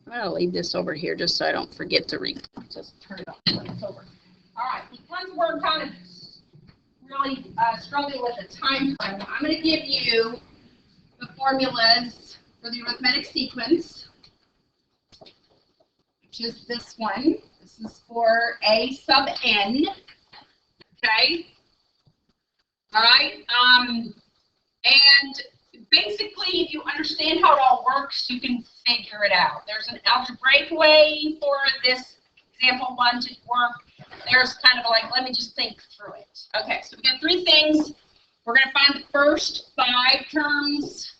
I'm going to leave this over here just so I don't forget to just turn it off when it's over. All right, because we're kind of really struggling with the time frame, I'm going to give you the formulas for the arithmetic sequence, which is this one. This is for A sub n. Okay. All right. And basically, if you understand how it all works, you can figure it out. There's an algebraic way for this example one to work. There's kind of like, let me just think through it. Okay, so we got three things. We're going to find the first 5 terms.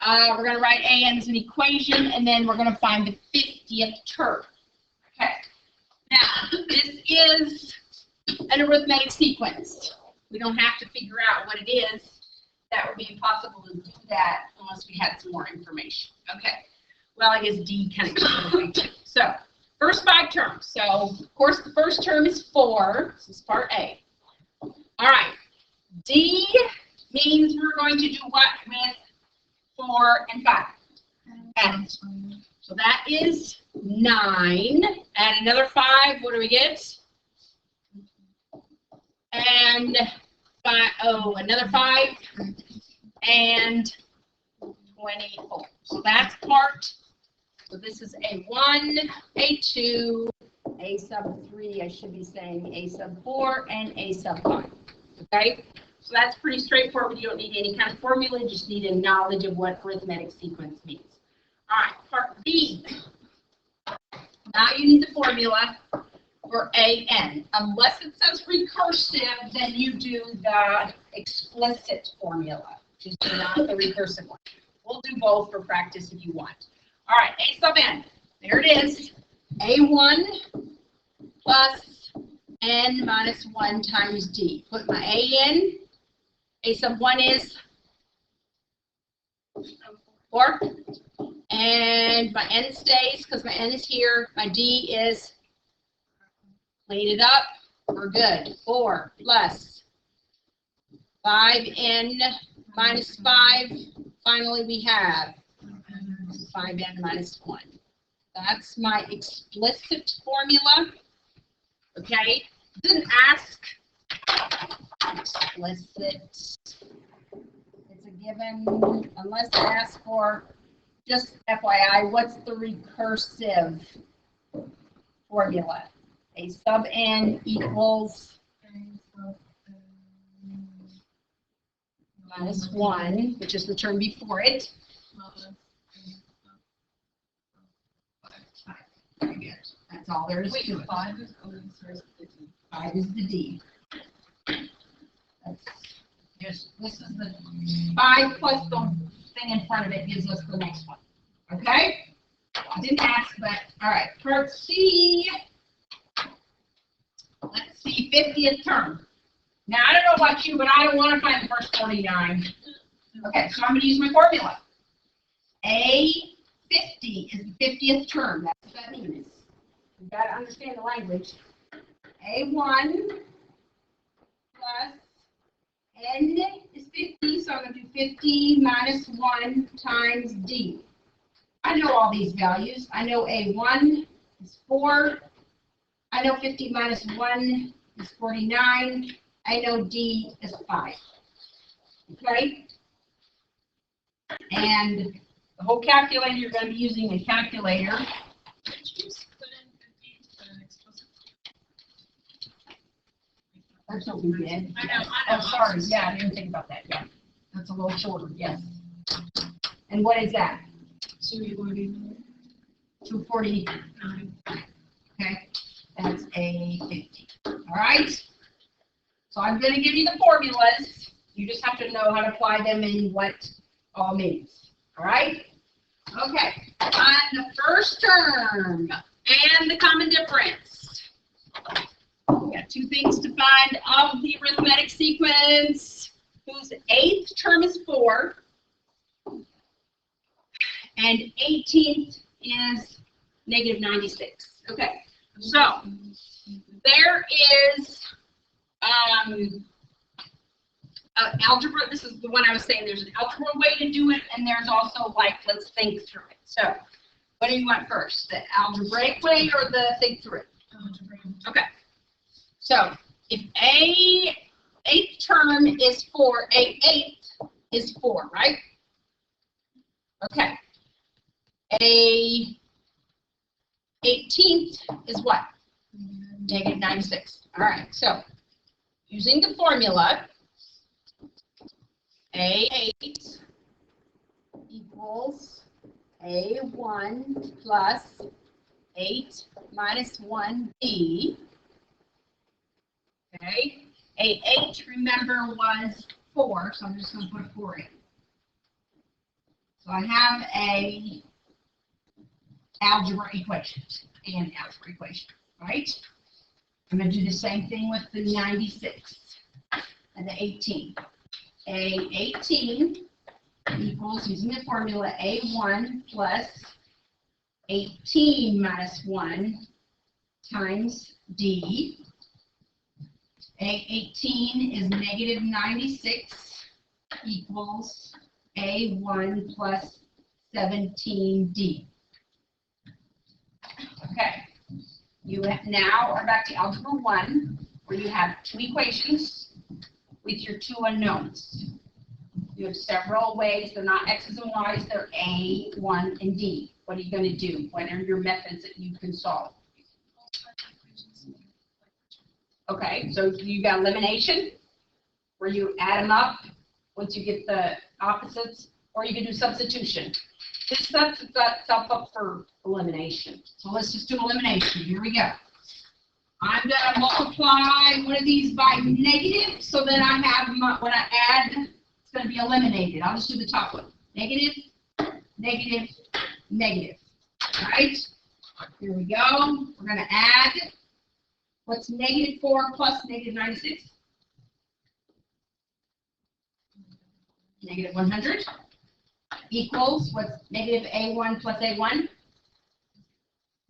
We're going to write a as an equation, and then we're going to find the 50th term. Okay. Now, this is an arithmetic sequence. We don't have to figure out what it is. That would be impossible to do that unless we had some more information. Okay. Well, I guess D kind of goes away too. So, first 5 terms. So, of course, the first term is 4. This is part A. All right. D means we're going to do what with 4 and 5? Add. So that is 9. Add another 5. What do we get? And another 5. And 24. So that's part. So this is A1, A2, A sub 3, I should be saying A sub 4, and A sub 5. Okay? So that's pretty straightforward. You don't need any kind of formula. You just need a knowledge of what arithmetic sequence means. All right, part B. Now you need the formula for AN. Unless it says recursive, then you do the explicit formula, which is not the recursive one. We'll do both for practice if you want. All right, A sub n. There it is. A1 plus n minus 1 times d. Put my A in. A sub 1 is 4. And my n stays because my n is here. My d is, clean it up. We're good. 4 plus 5n minus 5. Finally, we have 5n minus 1. That's my explicit formula. Okay? Didn't ask. Explicit. It's a given, unless I ask for, just FYI, what's the recursive formula? A sub n equals minus 1, which is the term before it. Very good. That's all there is to it. 5 is O, 5 is the D. This is the 5 plus the thing in front of it gives us the next one. Okay? I didn't ask, but all right. Part C. Let's see, 50th term. Now, I don't know about you, but I don't want to find the first 49. Okay, so I'm going to use my formula. A50 is the 50th term. That's what that means. You've got to understand the language. A1 plus n is 50, so I'm going to do 50 minus 1 times d. I know all these values. I know A1 is 4. I know 50 minus 1 is 49. I know d is 5. Okay? And the whole calculator, you're going to be using a calculator. That's what we did. I know. Oh, sorry. Yeah, I didn't think about that. Yeah. That's a little shorter. Yes. And what is that? 249. Okay. That's A50. All right. So I'm going to give you the formulas. You just have to know how to apply them and what all means. All right. Okay. On the first term and the common difference. We got 2 things to find of the arithmetic sequence, whose 8th term is 4, and 18th is negative 96. Okay, so there is algebra. This is the one I was saying. There's an algebra way to do it, and there's also like, let's think through it. So What do you want first, the algebraic way or the think through? Okay. So if eighth term is 4, eighth is 4, right? Okay. A 18th is what? Negative 96. All right. So using the formula, A8 equals A1 plus 8 minus 1B. Okay. A8, remember, was 4, so I'm just going to put 4 in. So I have a algebra equation, right? I'm going to do the same thing with the 96 and the 18. A18 equals, using the formula, A1 plus 18 minus 1 times D. A18 is negative 96 equals A1 plus 17D. Okay, you now are back to Algebra 1, where you have two equations with your two unknowns. You have several ways. They're not x's and y's, they're A, 1, and D. What are you going to do? What are your methods that you can solve? Okay, so you got elimination, where you add them up once you get the opposites, or you can do substitution. This sets itself up for elimination. So let's just do elimination. Here we go. I'm going to multiply one of these by negative, so then I have my, when I add, it's going to be eliminated. I'll just do the top one. Negative, negative, negative. All right? Here we go. We're going to add. What's negative 4 plus negative 96? Negative 100 equals what's negative A1 plus A1?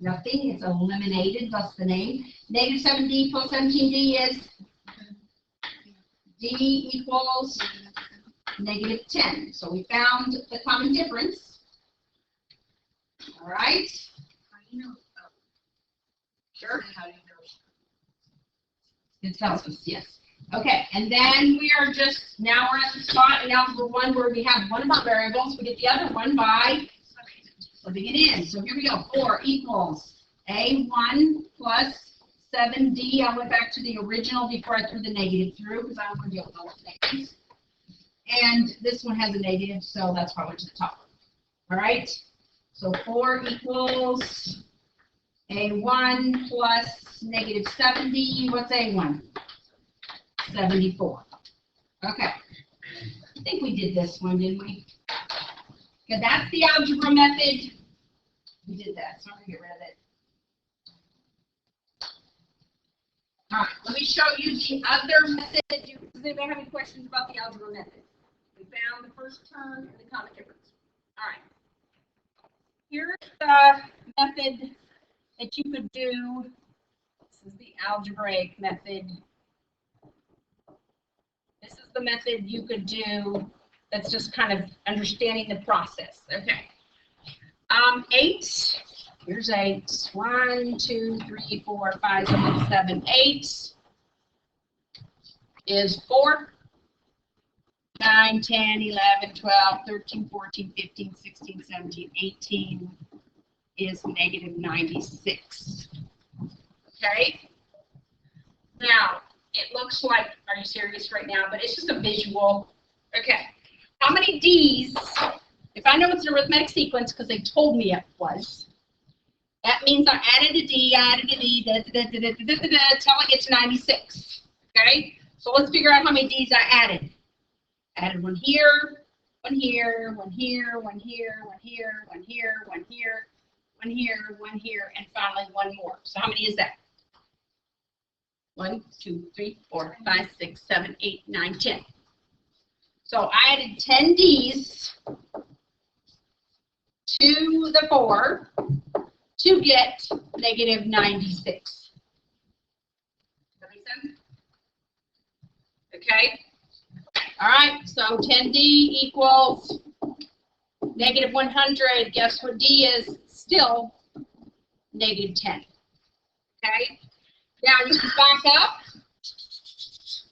Nothing. It's eliminated. That's the name. Negative 7D plus 17D is D equals negative 10. So we found the common difference. All right. How do you know? Sure. How do you know? It tells us, yes. Okay, and then we are just, now we're at the spot in Algebra 1 where we have one of our variables. We get the other one by plugging it in. So here we go. 4 equals A1 plus 7D. I went back to the original before I threw the negative through because I don't want to deal with all the negatives. And this one has a negative, so that's why I went to the top. All right? So 4 equals A1 plus negative 70. What's A1? 74. Okay. I think we did this one, didn't we? Okay, that's the algebra method. We did that, so I'm going to get rid of it. All right, let me show you the other method. Does anybody have any questions about the algebra method? We found the first term and the common difference. All right. Here's the method that you could do. This is the algebraic method. This is the method you could do that's just kind of understanding the process. Okay. 8. Here's 8. 1, 2, 3, 4, 5, 6, 7, 8 is 4. 9, 10, 11, 12, 13, 14, 15, 16, 17, 18 is negative 96. Okay? Now, it looks like, are you serious right now? But it's just a visual. Okay. How many D's, if I know it's an arithmetic sequence because they told me it was, that means I added a D, until I get to 96. Okay? So let's figure out how many D's I added. Added one here, one here, one here, one here, one here, one here, one here, one here, one here, and finally one more. So how many is that? 1, 2, 3, 4, 5, 6, 7, 8, 9, 10. So I added 10 D's to the 4 to get negative 96. Does that make sense? Okay. All right, so 10D equals negative 100. Guess what D is? still negative 10. Okay? Now you can back up.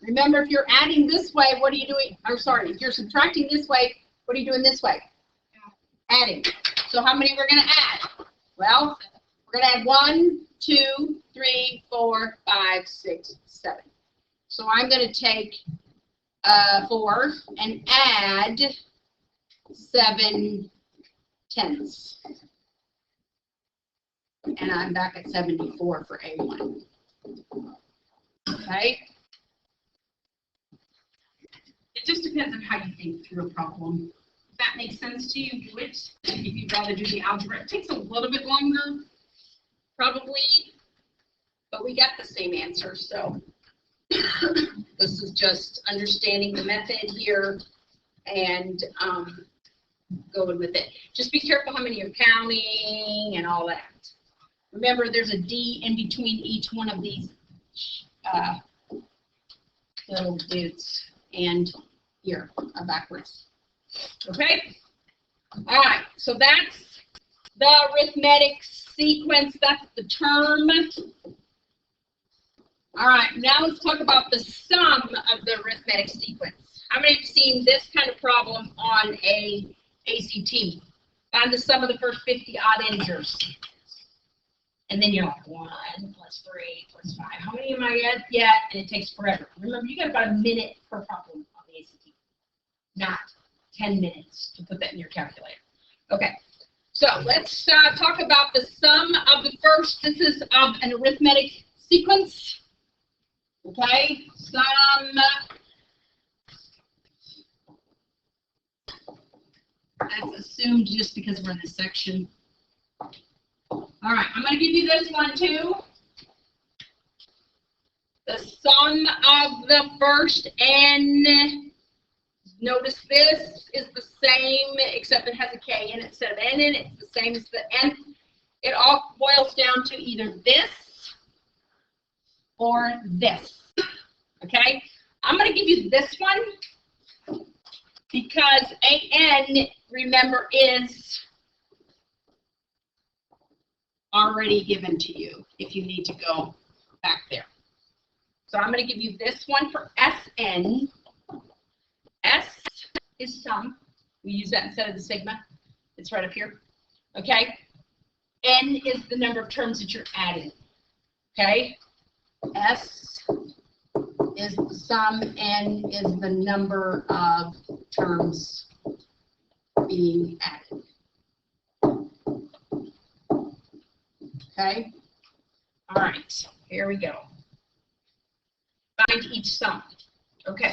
Remember, if you're adding this way, what are you doing? I'm sorry, if you're subtracting this way, what are you doing this way? Adding. So how many we're going to add? Well, we're going to add 1, 2, 3, 4, 5, 6, 7. So I'm going to take 4 and add 7 tenths. And I'm back at 74 for A1. Okay? It just depends on how you think through a problem. If that makes sense to you, do it. If you'd rather do the algebra, it takes a little bit longer, probably, but we got the same answer. So this is just understanding the method here and going with it. Just be careful how many you're counting and all that. Remember, there's a D in between each one of these little dudes, and here, backwards. Okay? All right, so that's the arithmetic sequence. That's the term. All right, now let's talk about the sum of the arithmetic sequence. How many have seen this kind of problem on a ACT? Find the sum of the first 50 odd integers. And then you're like, 1 plus 3 plus 5. How many am I at yet? And it takes forever. Remember, you got about a minute per problem on the ACT. Not 10 minutes to put that in your calculator. Okay, so let's talk about the sum of the first. This is of an arithmetic sequence. Okay, sum. That's assumed just because we're in this section. All right, I'm going to give you this one too. The sum of the first n. Notice this is the same, except it has a k in it instead of n in it. It's the same as the nth. It all boils down to either this or this. Okay? I'm going to give you this one because an, remember, is already given to you if you need to go back there. So I'm going to give you this one for Sn. S is sum. We use that instead of the sigma. It's right up here. Okay? N is the number of terms that you're adding. Okay? S is the sum. N is the number of terms being added. Okay? All right. Here we go. Find each sum. Okay.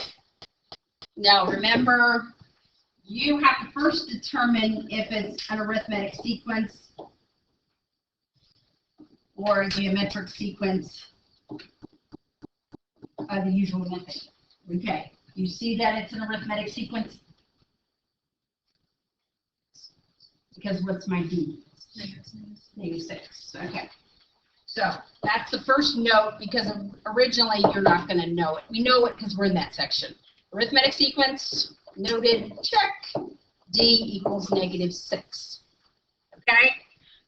Now remember, you have to first determine if it's an arithmetic sequence or a geometric sequence by the usual method. Okay, you see that it's an arithmetic sequence? Because what's my D? Negative 6. Okay. So that's the first note, because originally you're not going to know it. We know it because we're in that section. Arithmetic sequence, noted, check. D equals negative 6. Okay?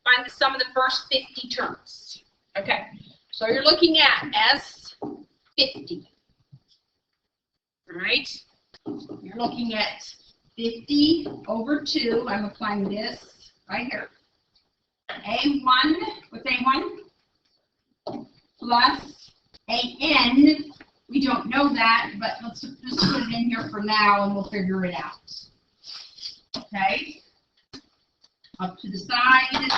Find the sum of the first 50 terms. Okay. So you're looking at S50. All right? You're looking at 50 over 2. I'm applying this right here. A1, what's A1? Plus AN. We don't know that, but let's just put it in here for now and we'll figure it out. Okay? Up to the side.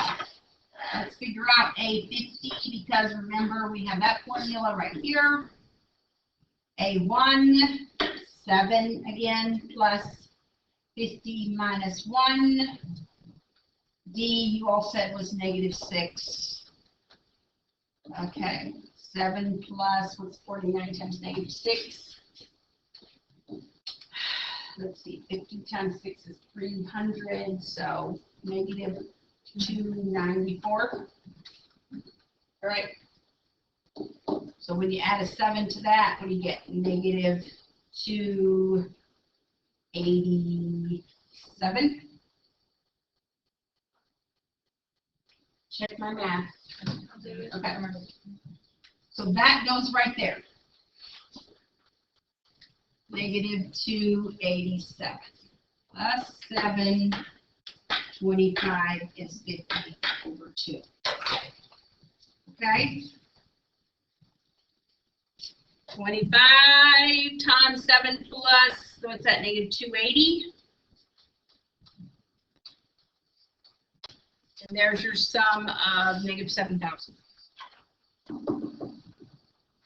Let's figure out A50 because remember we have that formula right here. A1, 7 again, plus 50 minus 1. D, you all said was negative 6. Okay, 7 plus, what's 49 times negative 6? Let's see, 50 times 6 is 300, so negative 294. All right. So when you add a 7 to that, what do you get? Negative 287. Check my math. Okay. So that goes right there. Negative 287 plus 725 is 50 over 2. Okay? 25 times 7 plus, so what's that, negative 280? And there's your sum of negative 7,000.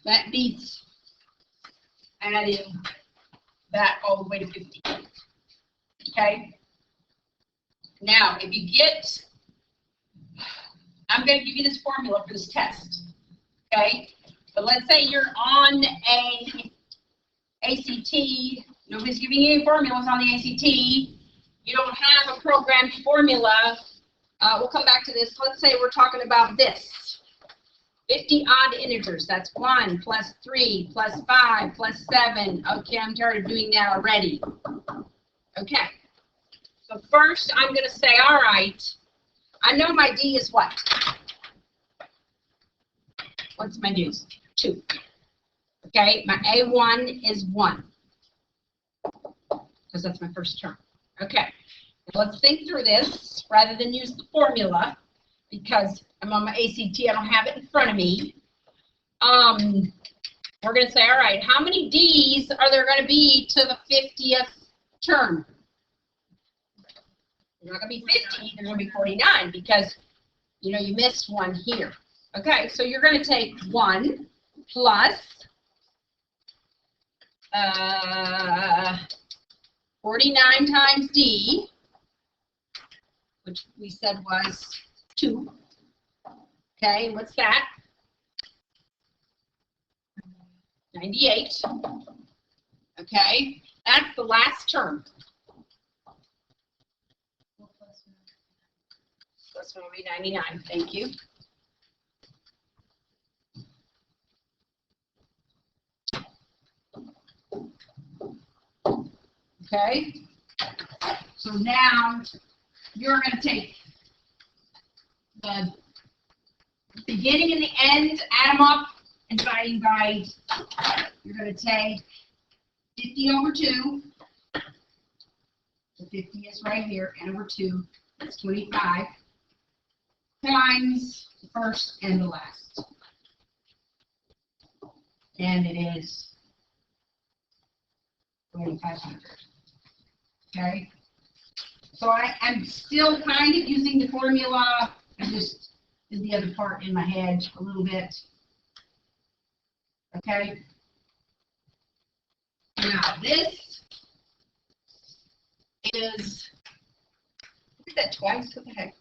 That beats adding that all the way to 50. Okay? Now, if you get, I'm going to give you this formula for this test. Okay? But let's say you're on a ACT, nobody's giving you any formulas on the ACT, you don't have a programmed formula, we'll come back to this. Let's say we're talking about this. 50 odd integers, that's 1 plus 3 plus 5 plus 7. Okay, I'm tired of doing that already. Okay, so first I'm going to say, all right, I know my D is what? What's my D? 2. Okay, my A1 is 1, because that's my first term. Okay, now let's think through this rather than use the formula, because I'm on my ACT, I don't have it in front of me. We're going to say, all right, how many D's are there going to be to the 50th term? There's not going to be 50, there's going to be 49, because, you know, you missed one here. Okay, so you're going to take 1 plus 49 times D, which we said was 2. Okay, what's that? 98. Okay, that's the last term. This one will be 99. Thank you. Okay, so now you're going to take the beginning and the end, add them up, and dividing by, you're going to take 50 over 2. The 50 is right here, n over 2, that's 25, times the first and the last. And it is 2,500. Okay, so I'm still kind of using the formula. I just did the other part in my head a little bit. Okay, now this is, look at that twice, what the heck?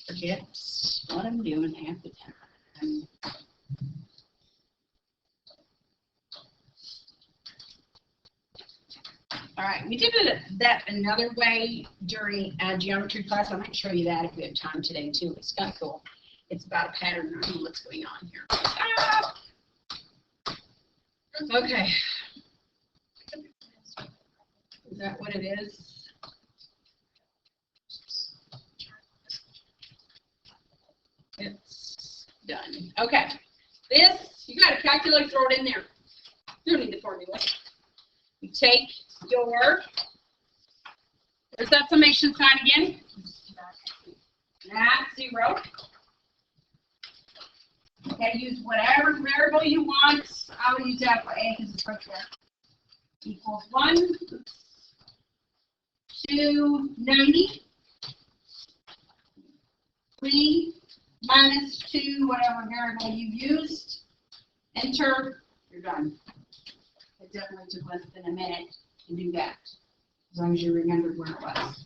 Forget what I'm doing half the time. All right, we did that another way during geometry class. I might show you that if we have time today too. It's kind of cool. It's about a pattern. I don't know what's going on here. Ah! Okay. Is that what it is? It's done. Okay. This, you got a calculator, throw it in there. You don't need the formula. You take your, where's that summation sign again? That's 0. Okay, use whatever variable you want. I will use that for A because it's right there. Equals 1, 2, 90. 3 minus 2, whatever variable you used. Enter, you're done. It definitely took less than a minute to do that, as long as you remembered where it was.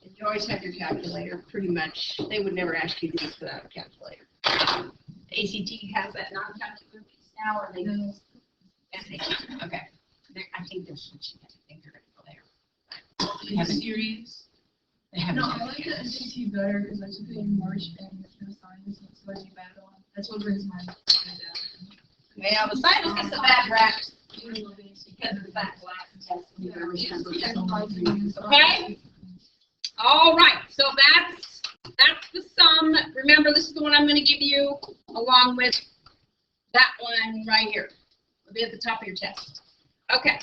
And you always have your calculator, pretty much. They would never ask you to do this without a calculator. The ACT has that non-calculator piece now, or they do? Yes, they do. Okay. I think they're switching it. I think they're going to go there. Series? They haven't. No, I like the SAT better because I took it in March and there's no science, so it's like a bad one. That's what brings my down. Well, the science gets a bad rap because of the fact test. Okay? All right, so that's That's the sum. Remember, this is the one I'm going to give you along with that one right here. It'll be at the top of your test. Okay.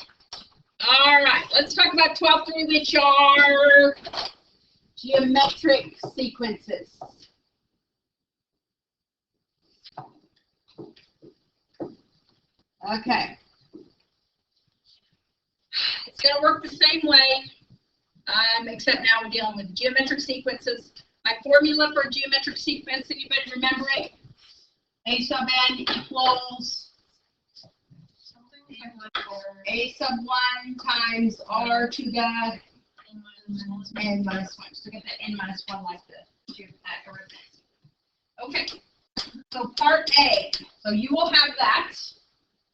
All right. Let's talk about 12.3, which are geometric sequences. Okay. It's going to work the same way, except now we're dealing with geometric sequences. My formula for a geometric sequence, anybody remember it? A sub n equals a sub 1 times r to the n minus 1. So get that n minus 1 like the arithmetic. Okay. So part A. So you will have that.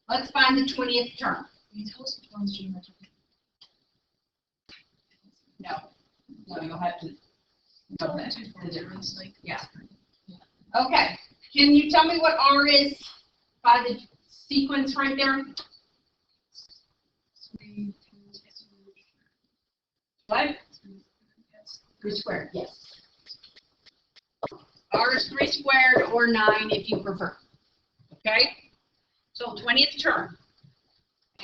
Let's find the 20th term. Can you tell us which one's geometric? No. No, you'll have to know that. The difference, like, Yeah. Okay. Can you tell me what R is by the sequence right there? What? 3 squared, yes. R is 3 squared or 9 if you prefer. Okay? So 20th term.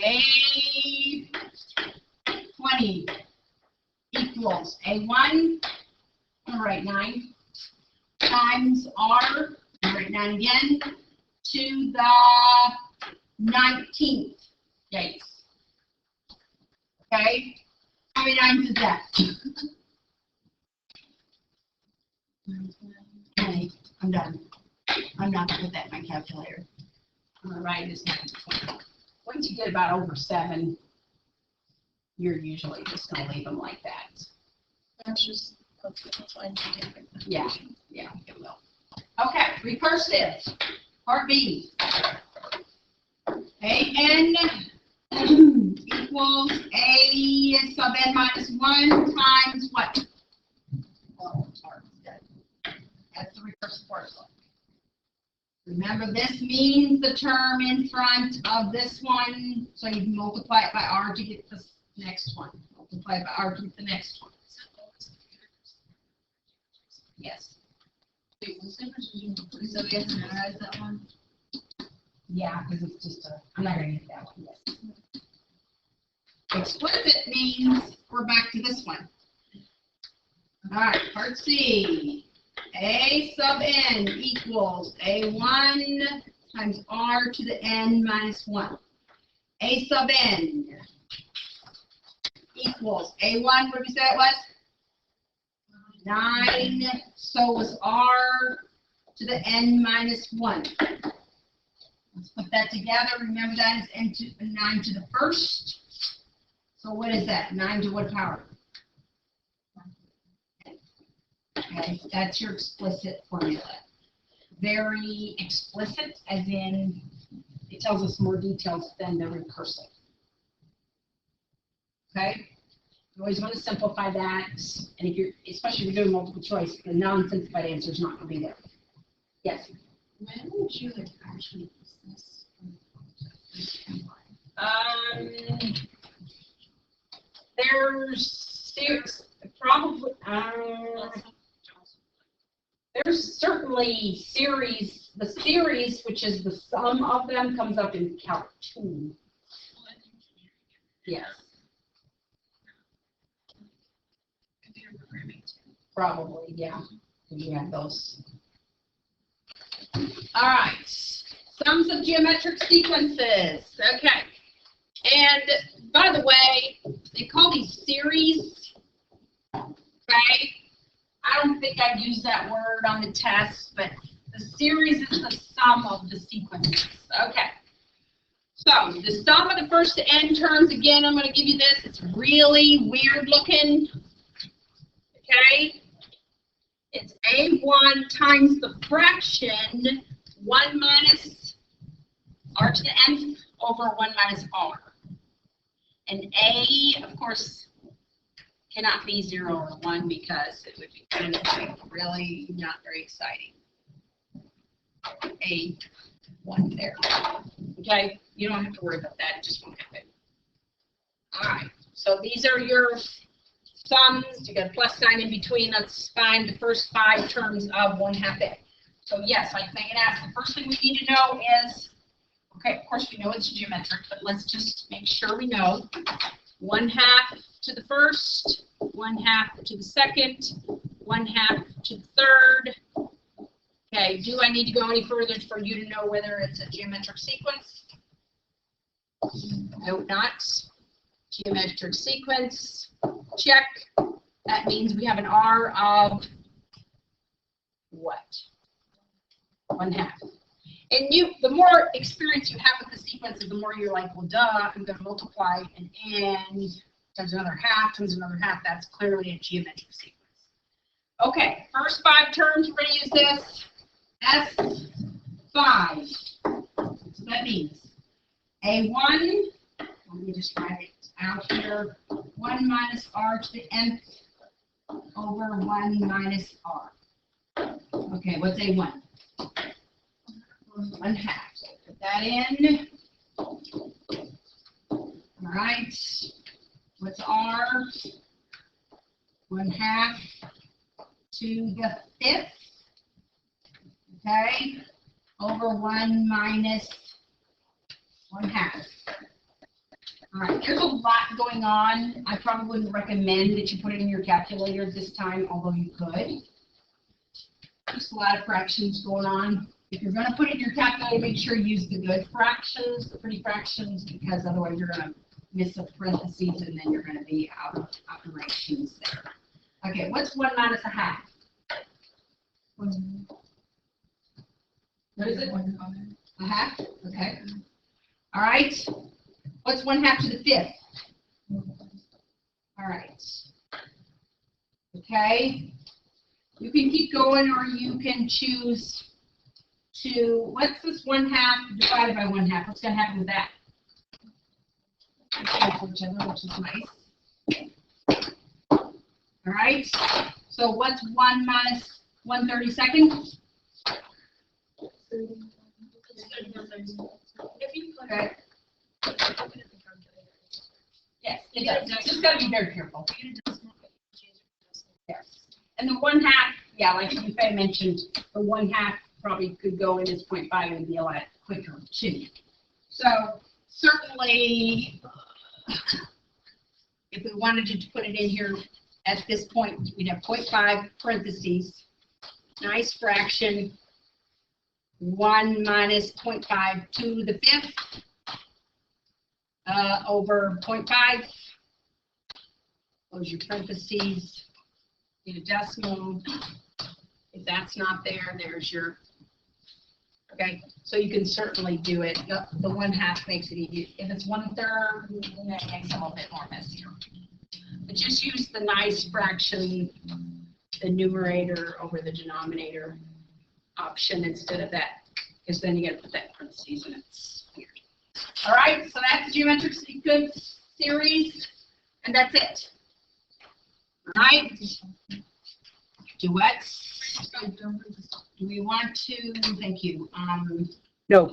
A 20 equals A1, all right, 9, times R, all right, 9 again, to the 19th. Yikes. Okay? How many nines is that? Okay, I'm done. I'm not going to put that in my calculator. All right, is 920. Once you get about over 7, you're usually just going to leave them like that. that's just, that's fine. Yeah, it will. Okay, recursive. Part B. A-N equals A sub n minus 1 times what? Oh, it's hard. That's the recursive formula. Remember, this means the term in front of this one, so you multiply it by R to get the next one. Multiply it by R to get the next one. Yes. Wait, what's the difference between, so we have to memorize that one? Yeah, because it's just a, I'm not going to get that one yet. Explicit means we're back to this one. All right, part C. A sub n equals A1 times R to the n minus 1. A sub n equals A1, what did we say it was? 9, so was R to the n minus 1. Let's put that together. Remember that is n to 9 to the first. So what is that? 9 to what power? Okay, that's your explicit formula. Very explicit, as in it tells us more details than the recursive. Okay? You always want to simplify that, and if you're, especially if you're doing multiple choice, the non-simplified answer is not going to be there. Yes? When would you like actually use this? There's probably, there's certainly series, the series, which is the sum of them, comes up in Calc 2. Yes. Computer programming. Probably, yeah. You have those. All right. Sums of geometric sequences. Okay. And by the way, they call these series. Okay. I don't think I'd use that word on the test, but the series is the sum of the sequences. Okay. So the sum of the first n terms, again, I'm going to give you this. It's really weird looking. Okay. It's A1 times the fraction 1 minus R to the nth over 1 minus R. And A, of course, cannot be 0 or 1 because it would be kind of like really not very exciting. A1 there. Okay? You don't have to worry about that. It just won't happen. All right. So these are your sums, you got a plus sign in between, let's find the first 5 terms of 1/2 A. So yes, like Megan asked, the first thing we need to know is, okay, of course we know it's geometric, but let's just make sure we know 1/2 to the first, 1/2 to the second, 1/2 to the third. Okay, do I need to go any further for you to know whether it's a geometric sequence? No, not. Geometric sequence, check. That means we have an R of what? 1/2. And the more experience you have with the sequences, the more you're like, well, duh, I'm going to multiply an n times another half times another half. That's clearly a geometric sequence. Okay, first 5 terms, we're going to use this S5. So that means A1, let me just write it out here, 1 minus R to the nth over 1 minus R. Okay, what's A1? 1/2. So put that in. All right. What's R? 1/2 to the 5th. Okay. Over 1 minus 1/2. All right, there's a lot going on. I probably wouldn't recommend that you put it in your calculator this time, although you could. Just a lot of fractions going on. If you're going to put it in your calculator, make sure you use the good fractions, the pretty fractions, because otherwise you're going to miss a parentheses and then you're going to be out of operations there. Okay, what's 1 minus 1/2? What is it? 1/2? Okay. All right. What's 1/2 to the 5th? All right. Okay. You can keep going, or you can choose to, what's this 1/2 divided by 1/2? What's going to happen with that? Cancel each other, which is nice. All right. So what's 1 minus 1/32? Okay. Yes, it does. Just got to be very careful. Yes. And the 1/2, yeah, like Faye mentioned, the 1/2 probably could go in as 0.5 and be a lot quicker too. So certainly, if we wanted to put it in here at this point, we'd have 0.5 parentheses, nice fraction, 1 minus 0.5 to the 5th. Over 0.5, close your parentheses, get a decimal. If that's not there, there's your, okay, so you can certainly do it. The 1/2 makes it easy. If it's 1/3, that makes it a little bit more messier. But just use the nice fraction, the numerator over the denominator option instead of that, because then you got to put that parentheses and it's weird. All right, so that's the geometric sequence series, and that's it. All right. Do what? Do we want to? Thank you.